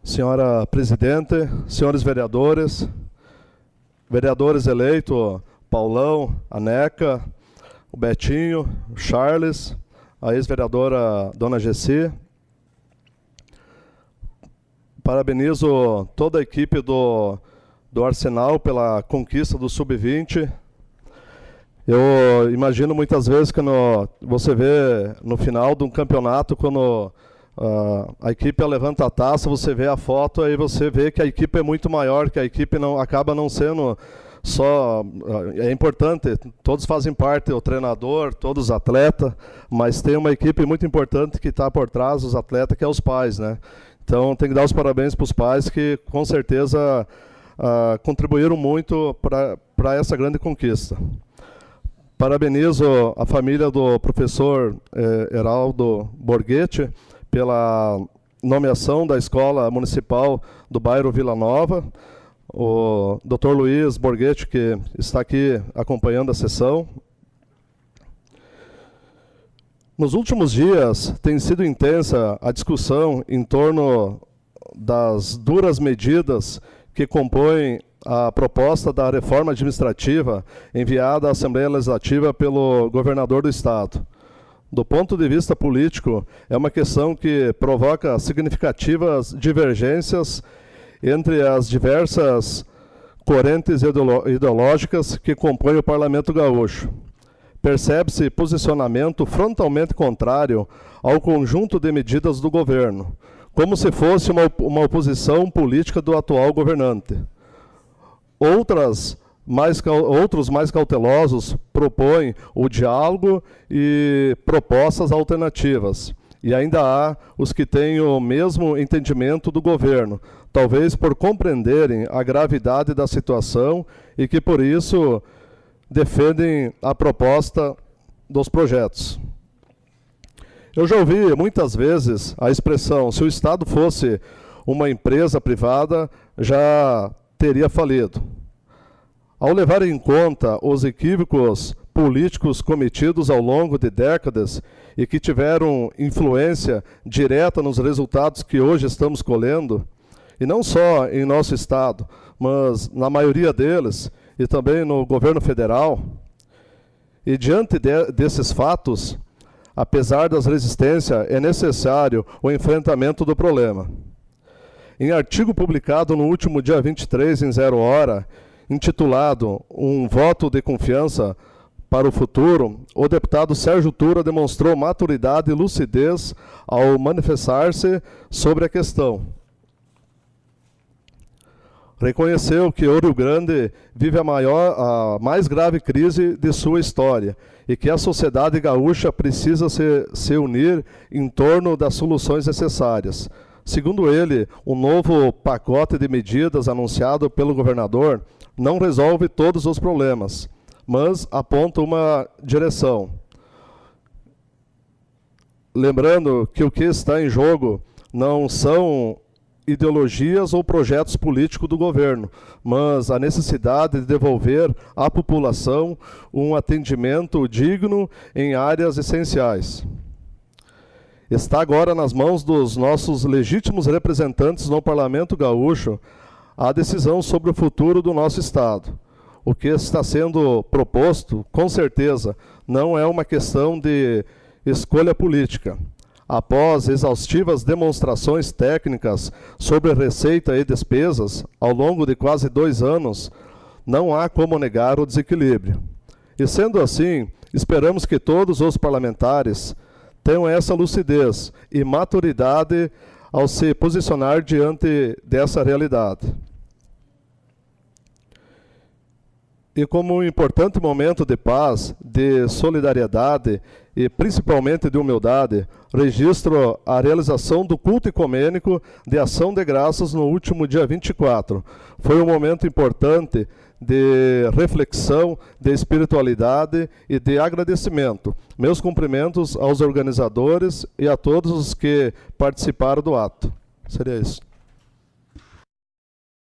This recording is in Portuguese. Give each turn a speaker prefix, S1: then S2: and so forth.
S1: Senhora presidente, senhores vereadores, vereadores eleitos, Paulão, a Neca, o Betinho, o Charles, a ex-vereadora Dona Gessi. Parabenizo toda a equipe do Arsenal pela conquista do Sub-20. Eu imagino muitas vezes que você vê no final de um campeonato, quando a equipe levanta a taça, você vê a foto, aí você vê que a equipe é muito maior, que a equipe acaba não sendo só... É importante, todos fazem parte, o treinador, todos os atletas, mas tem uma equipe muito importante que está por trás dos atletas, que é os pais, né? Então tem que dar os parabéns para os pais que com certeza contribuíram muito para essa grande conquista. Parabenizo a família do professor Heraldo Borghetti pela nomeação da Escola Municipal do bairro Vila Nova, o Dr. Luiz Borghetti, que está aqui acompanhando a sessão. Nos últimos dias tem sido intensa a discussão em torno das duras medidas que compõem a proposta da reforma administrativa enviada à Assembleia Legislativa pelo governador do Estado. Do ponto de vista político, é uma questão que provoca significativas divergências entre as diversas correntes ideológicas que compõem o Parlamento Gaúcho. Percebe-se posicionamento frontalmente contrário ao conjunto de medidas do governo, como se fosse uma oposição política do atual governante. Outros mais cautelosos propõem o diálogo e propostas alternativas. E ainda há os que têm o mesmo entendimento do governo, talvez por compreenderem a gravidade da situação e que, por isso, defendem a proposta dos projetos. Eu já ouvi muitas vezes a expressão: se o Estado fosse uma empresa privada, já teria falido. Ao levar em conta os equívocos políticos cometidos ao longo de décadas e que tiveram influência direta nos resultados que hoje estamos colhendo, e não só em nosso Estado, mas na maioria deles, e também no governo federal, e diante desses fatos, apesar das resistências, é necessário o enfrentamento do problema. Em artigo publicado no último dia 23, em 0 hora, intitulado Um voto de confiança para o futuro, o deputado Sérgio Tura demonstrou maturidade e lucidez ao manifestar-se sobre a questão. Reconheceu que o Rio Grande vive a mais grave crise de sua história e que a sociedade gaúcha precisa se unir em torno das soluções necessárias. Segundo ele, o novo pacote de medidas anunciado pelo governador não resolve todos os problemas, mas aponta uma direção. Lembrando que o que está em jogo não são ideologias ou projetos políticos do governo, mas a necessidade de devolver à população um atendimento digno em áreas essenciais. Está agora nas mãos dos nossos legítimos representantes no Parlamento Gaúcho a decisão sobre o futuro do nosso Estado. O que está sendo proposto, com certeza, não é uma questão de escolha política. Após exaustivas demonstrações técnicas sobre receita e despesas, ao longo de quase 2 anos, não há como negar o desequilíbrio. E sendo assim, esperamos que todos os parlamentares tenham essa lucidez e maturidade ao se posicionar diante dessa realidade. E como um importante momento de paz, de solidariedade e principalmente de humildade, registro a realização do culto ecumênico de ação de graças no último dia 24. Foi um momento importante de reflexão, de espiritualidade e de agradecimento. Meus cumprimentos aos organizadores e a todos os que participaram do ato. Seria isso.